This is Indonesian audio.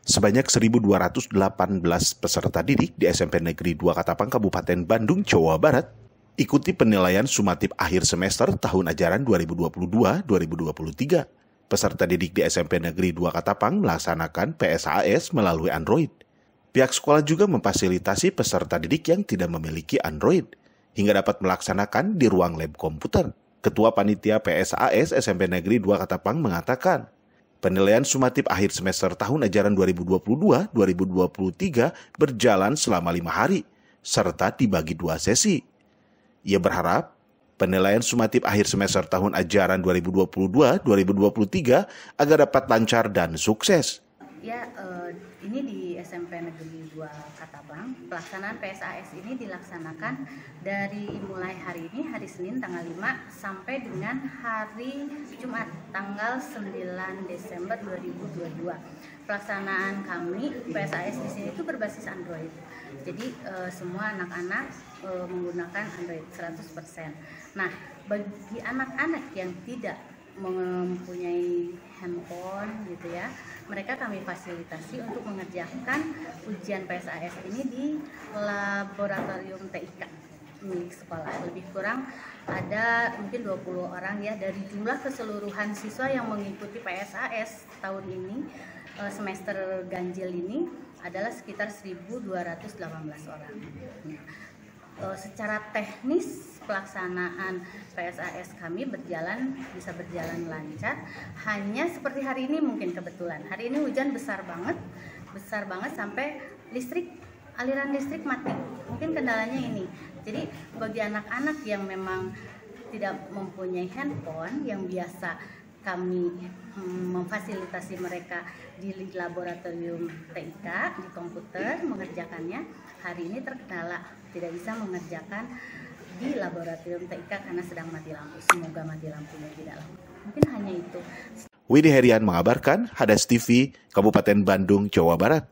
Sebanyak 1.218 peserta didik di SMP Negeri 2 Katapang, Kabupaten Bandung, Jawa Barat, ikuti penilaian sumatif akhir semester tahun ajaran 2022-2023. Peserta didik di SMP Negeri 2 Katapang melaksanakan PSAS melalui Android. Pihak sekolah juga memfasilitasi peserta didik yang tidak memiliki Android, hingga dapat melaksanakan di ruang lab komputer. Ketua Panitia PSAS SMP Negeri 2 Katapang mengatakan, penilaian sumatif akhir semester tahun ajaran 2022-2023 berjalan selama 5 hari, serta dibagi 2 sesi. Ia berharap penilaian sumatif akhir semester tahun ajaran 2022-2023 agar dapat lancar dan sukses. Ya, ini di SMP Negeri 2 Katapang, pelaksanaan PSAS ini dilaksanakan dari mulai hari ini, hari Senin tanggal 5, sampai dengan hari Jumat tanggal 9 Desember 2022. Pelaksanaan kami PSAS di sini itu berbasis Android. Jadi semua anak-anak menggunakan Android 100%. Nah, bagi anak-anak yang tidak mempunyai handphone gitu ya, mereka kami fasilitasi untuk mengerjakan ujian PSAS ini di laboratorium TIK milik sekolah. Lebih kurang ada mungkin 20 orang ya, dari jumlah keseluruhan siswa yang mengikuti PSAS tahun ini, semester ganjil ini adalah sekitar 1.218 orang. Secara teknis pelaksanaan PSAS kami bisa berjalan lancar. Hanya seperti hari ini mungkin kebetulan. Hari ini hujan besar banget sampai aliran listrik mati. Mungkin kendalanya ini. Jadi bagi anak-anak yang memang tidak mempunyai handphone, yang biasa kami memfasilitasi mereka di laboratorium TIK, di komputer mengerjakannya, hari ini terkendala, tidak bisa mengerjakan di laboratorium TIK karena sedang mati lampu. Semoga mati lampunya tidak lama. Mungkin hanya itu. Widi Herian mengabarkan, Hadas TV, Kabupaten Bandung, Jawa Barat.